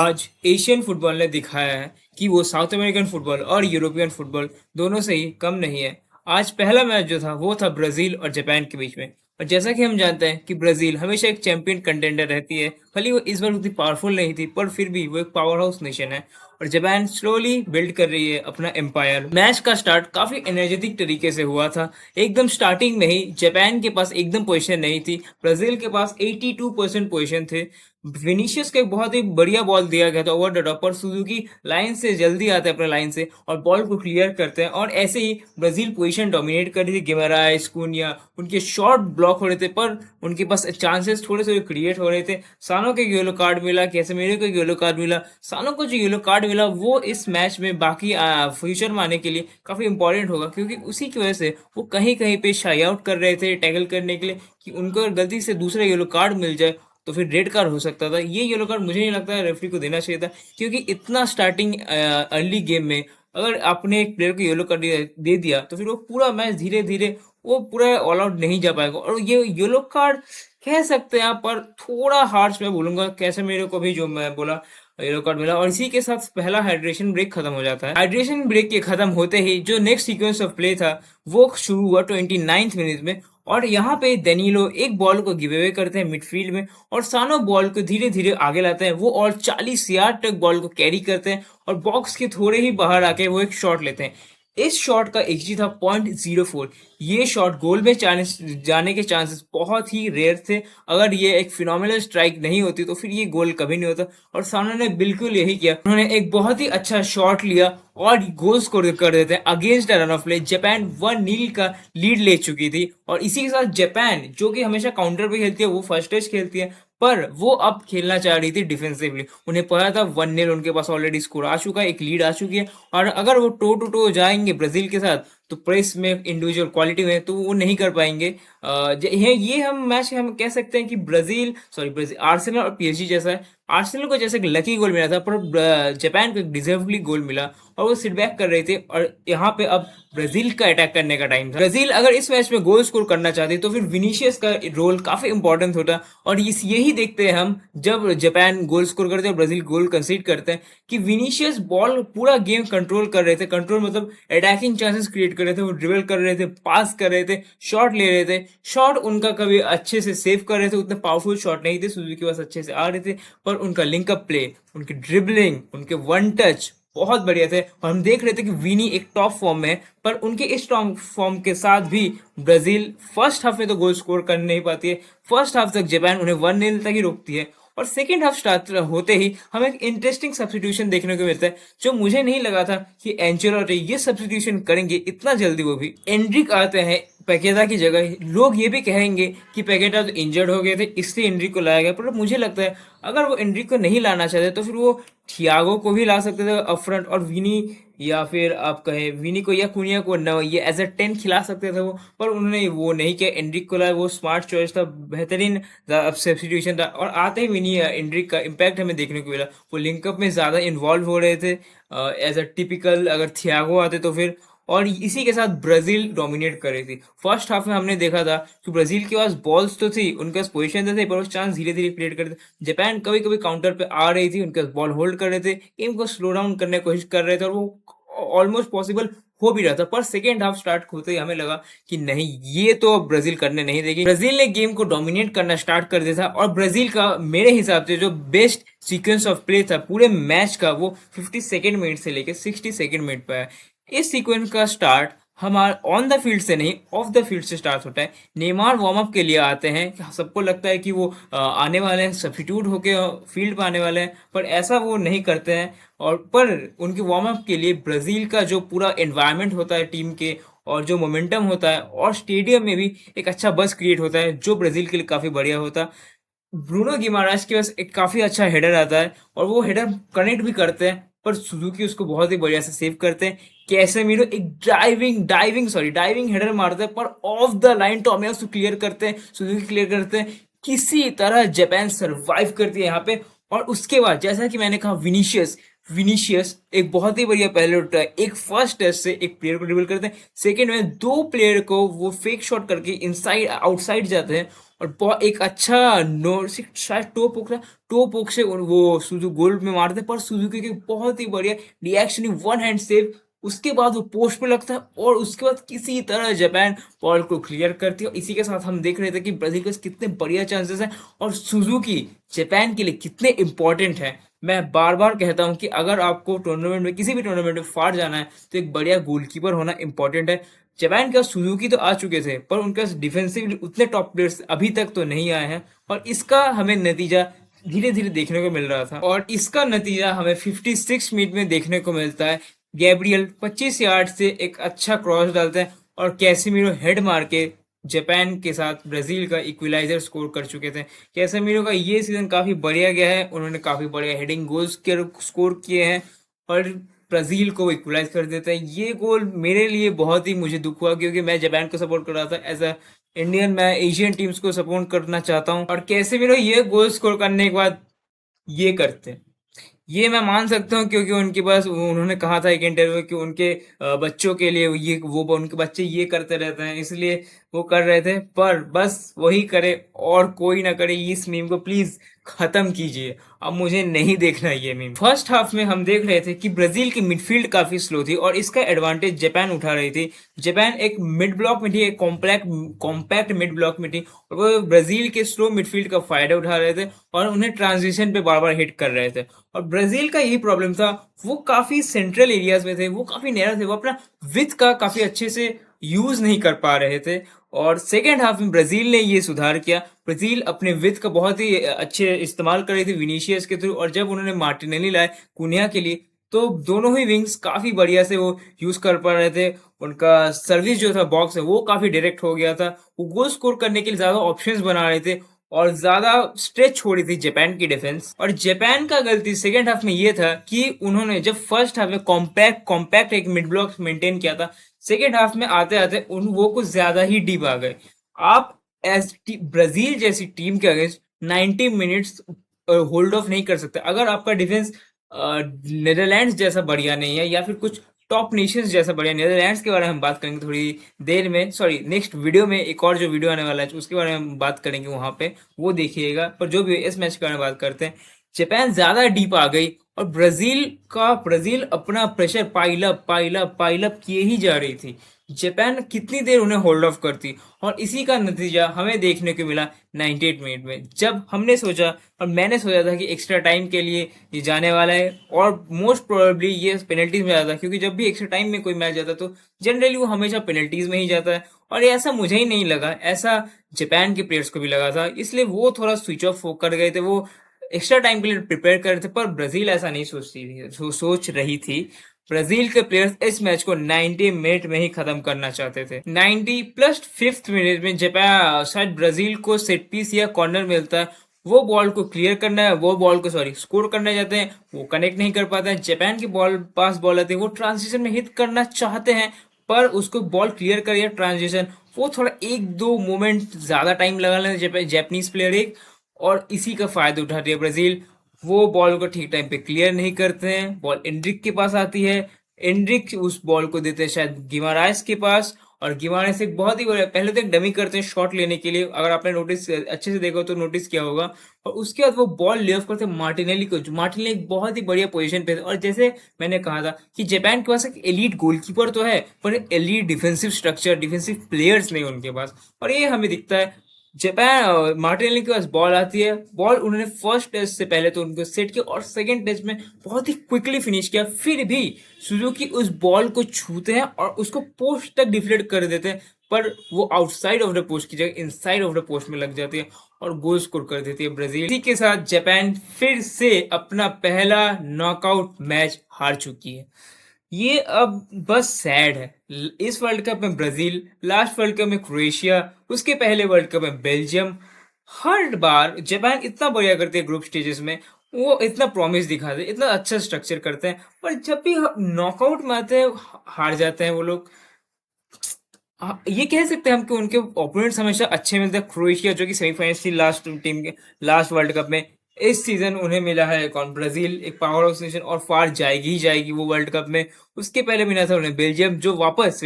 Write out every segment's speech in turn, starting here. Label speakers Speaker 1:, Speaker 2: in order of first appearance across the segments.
Speaker 1: आज Asian football ने दिखाया है कि वो साउथ अमेरिकन फुटबॉल और यूरोपियन फुटबॉल दोनों से ही कम नहीं है। आज पहला मैच जो था वो था ब्राज़ील और जापान के बीच में। और जैसा कि हम जानते हैं कि ब्राज़ील हमेशा एक चैंपियन कंटेंडर रहती है। भले वो इस बार उतनी पावरफुल नहीं थी पर फिर भी वो एक पावर हाउस नेशन है। और जापान स्लोली बिल्ड कर रही है अपना एम्पायर। मैच का स्टार्ट काफी एनर्जेटिक तरीके से हुआ था। एकदम स्टार्टिंग में ही जापान के पास एकदम पोजीशन नहीं थी। ब्राजील के पास 82% पोजीशन थे। विनीशियस को एक बहुत ही बढ़िया बॉल दिया गया था ओवर द टॉप पर। सुजुकी लाइन से जल्दी आते हैं अपने लाइन से और बॉल को क्लियर करते हैं और ऐसे ही ब्राजील पोजीशन डोमिनेट कर रही थी। गिमाराइस, कुनिया, उनके शॉट ब्लॉक हो रहे थे पर उनके पास चांसेस थोड़े से क्रिएट हो रहे थे। सानो को येलो कार्ड मिला, कैसेमीरो को येलो कार्ड मिला। सानो को जो येलो कार्ड मिला वो इस मैच में बाकी फ्यूचर में आने के लिए काफी इंपॉर्टेंट होगा, क्योंकि उसी की वजह से वो कहीं कहीं पे शाई आउट कर रहे थे टैकल करने के लिए कि उनको अगर गलती से दूसरा येलो कार्ड मिल जाए तो फिर रेड कार्ड हो सकता था। ये येलो कार्ड मुझे नहीं लगता है रेफरी को देना चाहिए था, क्योंकि इतना स्टार्टिंग अर्ली गेम में अगर आपने एक प्लेयर को येलो कार्ड दे दिया तो फिर वो पूरा मैच धीरे धीरे वो पूरा ऑल आउट नहीं जा पाएगा। और ये येलो कार्ड कह सकते हैं आप, पर थोड़ा हार्श मैं बोलूंगा। कैसे मेरे को भी जो मैं बोला येलो कार्ड मिला और इसी के साथ पहला हाइड्रेशन ब्रेक खत्म हो जाता है। हाइड्रेशन ब्रेक के खत्म होते ही जो नेक्स्ट सीक्वेंस ऑफ प्ले था वो शुरू हुआ 29th मिनट में। और यहाँ पे डेनिलो एक बॉल को गिव अवे करते हैं मिडफील्ड में और सानो बॉल को धीरे धीरे आगे लाते हैं वो और 40 यार्ड तक बॉल को कैरी करते हैं और बॉक्स के थोड़े ही बाहर आके वो एक शॉट लेते हैं। इस शॉट का एक्सजी था 0.04। ये शॉट गोल में जाने के चांसेस बहुत ही रेयर थे। अगर ये एक फिनोमिनल स्ट्राइक नहीं होती तो फिर ये गोल कभी नहीं होता। और सामने ने बिल्कुल यही किया, उन्होंने एक बहुत ही अच्छा शॉट लिया और गोल स्कोर कर देते हैं against run of play. Japan 1-0 का लीड ले चुकी थी और इसी के साथ जापान जो कि हमेशा काउंटर पे खेलती है, वो फर्स्ट टच खेलती है, पर वो अब खेलना चाह रही थी डिफेंसिवली। उन्हें पता था 1-0 उनके पास ऑलरेडी स्कोर आ चुका है, एक लीड आ चुकी है और अगर वो टो टू टो जाएंगे ब्राजील के साथ तो प्रेस में इंडिविजुअल क्वालिटी में तो वो नहीं कर पाएंगे। ये हम मैच हम कह सकते हैं कि ब्राजील आर्सेनल और पीएसजी जैसा है। आर्सेनल को जैसे लकी गोल मिला था पर जापान को एक डिजर्वली गोल मिला और वो सिट बैक कर रहे थे और यहाँ पे अब ब्राजील का अटैक करने का टाइम था। ब्राजील अगर इस मैच में गोल स्कोर करना चाहती तो फिर विनीशियस का रोल काफी इंपॉर्टेंट होता और यही देखते हैं हम जब जापान गोल स्कोर करते हैं और ब्राजील गोल कंसीड करते हैं कि विनीशियस बॉल पूरा गेम कंट्रोल कर रहे थे। कंट्रोल मतलब अटैकिंग चांसेस क्रिएट कर रहे थे, वो ड्रिबल कर रहे थे, पास कर रहे थे, शॉट ले रहे थे। शॉट उनका कभी अच्छे से सेव कर रहे थे, उतने पावरफुल शॉट नहीं थे, सुजुकी के पास अच्छे से आ रहे थे, पर उनका लिंकअप प्ले, उनकी ड्रिबलिंग, उनके वन टच बहुत बढ़िया थे। और हम देख रहे थे कि विनी एक टॉप फॉर्म में है, पर उनके इस टॉप फॉर्म के साथ भी ब्राजील फर्स्ट हाफ में तो गोल स्कोर कर नहीं पाती है। फर्स्ट हाफ तक जापान उन्हें 1-0 तक ही रोकती है और सेकेंड हाफ स्टार्ट होते ही हमें एक इंटरेस्टिंग सब्स्टिट्यूशन देखने को मिलता है जो मुझे नहीं लगा था कि एंचेलोटी ये सब्स्टिट्यूशन करेंगे इतना जल्दी। वो भी एंड्रिक आते हैं पैकेटा की जगह। लोग ये भी कहेंगे कि पैकेटा तो इंजर्ड हो गए थे इसलिए एंड्रिक को लाया गया, पर मुझे लगता है अगर वो एंड्रिक को नहीं लाना चाहते तो फिर वो थियागो को भी ला सकते थे अप फ्रंट और विनी, या फिर आप कहें विनी को या कुनिया को न ये एज अ 10 खिला सकते थे वो, पर उन्होंने वो नहीं किया। एंड्रिक को लाया, वो स्मार्ट चॉइस था, बेहतरीन सब्स्टिट्यूशन था और आते ही विनी एंड्रिक का इम्पैक्ट हमें देखने को मिला। वो लिंकअप में ज़्यादा इन्वॉल्व हो रहे थे एज अ टिपिकल। अगर थियागो आते तो फिर, और इसी के साथ ब्राजील डोमिनेट कर रही थी। फर्स्ट हाफ में हमने देखा था कि ब्राजील के पास बॉल्स तो थी, उनके पास पोजीशन तो थे, पर वो चांस धीरे धीरे क्रिएट कर रहे थे। जापान कभी कभी काउंटर पे आ रही थी, उनके पास बॉल होल्ड कर रहे थे, गेम को स्लो डाउन करने की कोशिश कर रहे थे और वो ऑलमोस्ट पॉसिबल हो भी रहा था। पर सेकेंड हाफ स्टार्ट होते ही हमें लगा कि नहीं, ये तो ब्राजील करने नहीं देगी। ब्राजील ने गेम को डोमिनेट करना स्टार्ट कर दिया था और ब्राजील का मेरे हिसाब से जो बेस्ट सीक्वेंस ऑफ प्ले था पूरे मैच का वो 52nd मिनट से लेकर 62nd मिनट पर है। इस सीक्वेंस का स्टार्ट हमारा ऑन द फील्ड से नहीं, ऑफ द फील्ड से स्टार्ट होता है। नेमार वार्म अप के लिए आते हैं, सबको लगता है कि वो आने वाले हैं, सब्स्टिट्यूट होके फील्ड पर आने वाले हैं, पर ऐसा वो नहीं करते हैं। और पर उनके वार्म अप के लिए ब्राजील का जो पूरा एनवायरनमेंट होता है टीम के और जो मोमेंटम होता है और स्टेडियम में भी एक अच्छा बस क्रिएट होता है जो ब्राजील के लिए काफी बढ़िया होता है। ब्रूनो गिमाराइस के पास एक काफी अच्छा हेडर आता है और वो हेडर कनेक्ट भी करते हैं, पर सुजुकी उसको बहुत ही बढ़िया से सेव करते हैं। कैसेमीरो एक डाइविंग हेडर मारते हैं पर ऑफ द लाइन टॉमी उसको क्लियर करते हैं, सुजुकी क्लियर करते हैं। किसी तरह जापान सरवाइव करती है यहाँ पे। और उसके बाद जैसा कि मैंने कहा, विनीशियस एक बहुत ही बढ़िया पहले उठता है। एक फर्स्ट टेस्ट से एक प्लेयर को ड्रिबल करते हैं, सेकंड में दो प्लेयर को वो फेक शॉट करके इनसाइड आउटसाइड जाते हैं और बहुत एक अच्छा नो शायद टो पुक से वो सुजू गोल में मारते, पर सुजुकी की बहुत ही बढ़िया रिएक्शन, वन हैंड सेव, उसके बाद वो पोस्ट पे लगता है और उसके बाद किसी तरह जापान बॉल को क्लियर करती है। और इसी के साथ हम देख रहे थे कि ब्राजील के पास कितने बढ़िया चांसेस हैं और सुजुकी जापान के लिए कितने इंपॉर्टेंट है। मैं बार बार कहता हूं कि अगर आपको टूर्नामेंट में, किसी भी टूर्नामेंट में फार जाना है तो एक बढ़िया गोलकीपर होना इंपॉर्टेंट है। जापान के पास सुजुकी तो आ चुके थे, पर उनके पास डिफेंसिवली उतने टॉप प्लेयर्स अभी तक तो नहीं आए हैं, और इसका हमें नतीजा धीरे धीरे देखने को मिल रहा था। और इसका नतीजा हमें 56 मिनट में देखने को मिलता है। गैब्रियल 25 यार्ड से एक अच्छा क्रॉस डालते हैं और कैसेमीरो हेड मार के जापान के साथ ब्राजील का इक्विलाइजर स्कोर कर चुके थे। कैसेमीरो का ये सीजन काफी बढ़िया गया है, उन्होंने काफी बढ़िया हेडिंग गोल्स के स्कोर किए हैं और ब्राजील को इक्वलाइज कर देता है। ये गोल मेरे लिए बहुत ही मुझे दुख हुआ, क्योंकि मैं जापान को सपोर्ट कर रहा था। एज अ इंडियन मैं एशियन टीम्स को सपोर्ट करना चाहता हूँ, और कैसेमीरो ये गोल स्कोर करने के बाद ये करते हैं, ये मैं मान सकता हूँ, क्योंकि उनके पास उन्होंने कहा था एक इंटरव्यू में कि उनके बच्चों के लिए ये वो उनके बच्चे ये करते रहते हैं, इसलिए वो कर रहे थे। पर बस वही करे और कोई ना करे, इस मीम को प्लीज खत्म कीजिए, अब मुझे नहीं देखना ये मीम। फर्स्ट हाफ में हम देख रहे थे कि ब्राजील की मिडफील्ड काफी स्लो थी और इसका एडवांटेज जापान उठा रही थी। जापान एक मिड ब्लॉक में थी, एक कॉम्पैक्ट मिड ब्लॉक में थी, और वो ब्राजील के स्लो मिडफील्ड का फायदा उठा रहे थे और उन्हें ट्रांजिशन पे बार बार हिट कर रहे थे। और ब्राजील का यही प्रॉब्लम था, वो काफी सेंट्रल एरियाज में थे, वो काफी नैरो थे, वो अपना विथ का काफी अच्छे से यूज नहीं कर पा रहे थे। और सेकेंड हाफ में ब्राजील ने ये सुधार किया। ब्राजील अपने विथ का बहुत ही अच्छे इस्तेमाल कर रही थी विनीशियस के थ्रू, और जब उन्होंने मार्टिनेली लाए कुनिया के लिए, तो दोनों ही विंग्स काफी बढ़िया से वो यूज कर पा रहे थे। उनका सर्विस जो था बॉक्स है वो काफी डायरेक्ट हो गया था, वो गोल स्कोर करने के लिए ज्यादा ऑप्शंस बना रहे थे और ज्यादा स्ट्रेच छोड़ी थी जापान की डिफेंस। और जापान का गलती सेकेंड हाफ में ये था कि उन्होंने जब फर्स्ट हाफ में कॉम्पैक्ट एक मिड ब्लॉक मेंटेन किया था, सेकेंड हाफ में आते आते उन वो कुछ ज्यादा ही डीप आ गए। आप एज ब्राजील जैसी टीम के अगेंस्ट 90 मिनट्स होल्ड ऑफ नहीं कर सकते अगर आपका डिफेंस नीदरलैंड्स जैसा बढ़िया नहीं है, या फिर कुछ टॉप नेशंस जैसा बढ़िया। नीदरलैंड्स के बारे में हम बात करेंगे थोड़ी देर में, सॉरी नेक्स्ट वीडियो में, एक और जो वीडियो आने वाला है उसके बारे में हम बात करेंगे, वहां पे वो देखिएगा। पर जो भी इस मैच के बारे में बात करते हैं, जापान ज्यादा डीप आ गई और ब्राजील अपना प्रेशर पाइल अप किए ही जा रही थी। जापान कितनी देर उन्हें होल्ड ऑफ करती, और इसी का नतीजा हमें देखने को मिला 98 मिनट में, जब हमने सोचा और मैंने सोचा था कि एक्स्ट्रा टाइम के लिए ये जाने वाला है, और मोस्ट प्रोबेबली ये पेनल्टीज में जाता है, क्योंकि जब भी एक्स्ट्रा टाइम में कोई मैच जाता है तो जनरली वो हमेशा पेनल्टीज में ही जाता है। और ये ऐसा मुझे ही नहीं लगा, ऐसा जापान के प्लेयर्स को भी लगा था, इसलिए वो थोड़ा स्विच ऑफ कर गए थे, वो एक्स्ट्रा टाइम के लिए प्रिपेयर कर रहे थे। पर ब्राजील ऐसा नहीं सोचती थी, सोच रही थी। ब्राजील के प्लेयर्स इस मैच को 90 मिनट में ही खत्म करना चाहते थे। 90 प्लस फिफ्थ मिनट में जापान शायद ब्राजील को सेट पीस या कॉर्नर मिलता है, वो बॉल को क्लियर करना है, वो बॉल को स्कोर करने जाते हैं, वो कनेक्ट नहीं कर पाते हैं। जापान की पास बॉल आती है, वो ट्रांजिशन में हिट करना चाहते हैं, पर उसको बॉल क्लियर कर या ट्रांजिशन, वो थोड़ा एक दो मोमेंट ज्यादा टाइम लगा लेते जापानीज प्लेयर एक, और इसी का फायदा उठाती है ब्राजील। वो बॉल को ठीक टाइम पे क्लियर नहीं करते हैं, बॉल एंड्रिक के पास आती है, एंड्रिक उस बॉल को देते हैं शायद गिमाराइस के पास, और गिमाराइस एक बहुत ही बड़ा, पहले तो एक डमी करते हैं शॉट लेने के लिए, अगर आपने नोटिस अच्छे से देखो तो नोटिस किया होगा, और उसके बाद वो बॉल ले ऑफ करते हैं मार्टिनेली को, जो मार्टिनेली एक बहुत ही बढ़िया पोजीशन पे थे। और जैसे मैंने कहा था कि जापान के पास एक एलीट गोलकीपर तो है, पर elite defensive structure, defensive players नहीं उनके पास, और ये हमें दिखता है। जापान मार्टिनेली के पास बॉल आती है, बॉल उन्होंने फर्स्ट टेस्ट से पहले तो उनको सेट किया और सेकंड टेस्ट में बहुत ही क्विकली फिनिश किया, फिर भी सुजुकी उस बॉल को छूते हैं और उसको पोस्ट तक डिफ्लेक्ट कर देते हैं, पर वो आउटसाइड ऑफ द पोस्ट की जगह इनसाइड ऑफ द पोस्ट में लग जाती है और गोल स्कोर कर देती है ब्राजील। इसी के साथ जापान फिर से अपना पहला नॉकआउट मैच हार चुकी है। ये अब बस सैड है। इस वर्ल्ड कप में ब्राजील, लास्ट वर्ल्ड कप में क्रोएशिया, उसके पहले वर्ल्ड कप में बेल्जियम, हर बार जापान इतना बढ़िया करते हैं ग्रुप स्टेजेस में, वो इतना प्रॉमिस दिखाते हैं, इतना अच्छा स्ट्रक्चर करते हैं, पर जब भी नॉकआउट में आते हैं हार जाते हैं वो लोग। ये कह सकते हैं हम कि उनके ओपोनेंट्स हमेशा अच्छे मिलते हैं। क्रोएशिया जो कि सेमीफाइनल थी लास्ट टीम के लास्ट वर्ल्ड कप में, इस सीजन उन्हें मिला है कौन, ब्राजील, एक पावर हाउस नेशन, और फार जाएगी ही जाएगी वो वर्ल्ड कप में। उसके पहले मिला था उन्हें बेल्जियम, जो वापस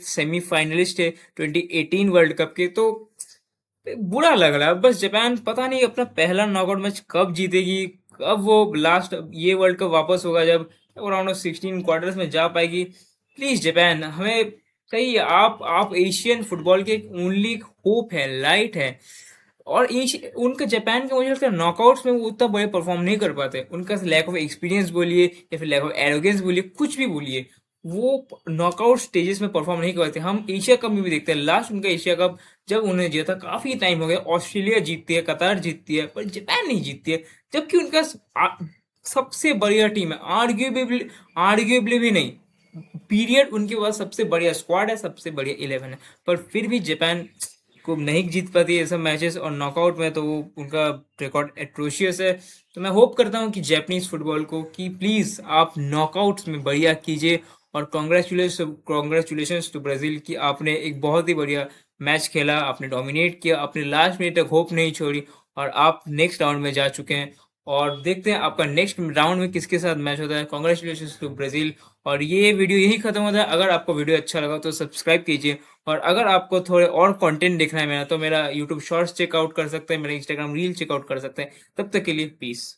Speaker 1: सेमीफाइनलिस्ट है 2018 वर्ल्ड कप के। तो बुरा लग रहा है। बस जापान पता नहीं अपना पहला नॉकआउट मैच कब जीतेगी, कब वो लास्ट ये वर्ल्ड कप वापस होगा जब राउंड ऑफ 16 क्वार्टर्स में जा पाएगी। प्लीज जापान, हमें सही है, आप एशियन फुटबॉल के ओनली होप है, लाइट है। और उनका जापान का मुझे लगता है नॉकआउट्स में वो उतना बड़े परफॉर्म नहीं कर पाते। उनका लैक ऑफ एक्सपीरियंस बोलिए या फिर लैक ऑफ एरोगेंस बोलिए, कुछ भी बोलिए, वो नॉकआउट स्टेजेस में परफॉर्म नहीं कर पाते। हम एशिया कप में भी देखते हैं, लास्ट उनका एशिया कप जब उन्होंने जीता काफी टाइम हो गया, ऑस्ट्रेलिया जीतती है, कतार जीतती है, पर जापान नहीं जीतती है। जबकि उनका सबसे बढ़िया टीम है, आर्ग्यूएबली भी नहीं, पीरियड उनके पास सबसे बढ़िया स्क्वाड है, सबसे बढ़िया 11 है, पर फिर भी जापान को नहीं जीत पाती है ये सब मैचेस। और नॉकआउट में तो वो उनका रिकॉर्ड एट्रोशियस है। तो मैं होप करता हूँ कि जापानीज फुटबॉल को कि प्लीज आप नॉकआउट्स में बढ़िया कीजिए। और कॉन्ग्रेचुलेशंस टू ब्राजील कि आपने एक बहुत ही बढ़िया मैच खेला, आपने डोमिनेट किया, आपने लास्ट मिनट तक होप नहीं छोड़ी और आप नेक्स्ट राउंड में जा चुके हैं। और देखते हैं आपका नेक्स्ट राउंड में किसके साथ मैच होता है। Congratulation to Brazil. और ये वीडियो यही खत्म होता है। अगर आपको वीडियो अच्छा लगा तो सब्सक्राइब कीजिए। और अगर आपको थोड़े और कंटेंट देखना है मेरा, तो मेरा यूट्यूब शॉर्ट्स चेकआउट कर सकते हैं, मेरा इंस्टाग्राम रील चेकआउट कर सकते हैं। तब तक के लिए पीस।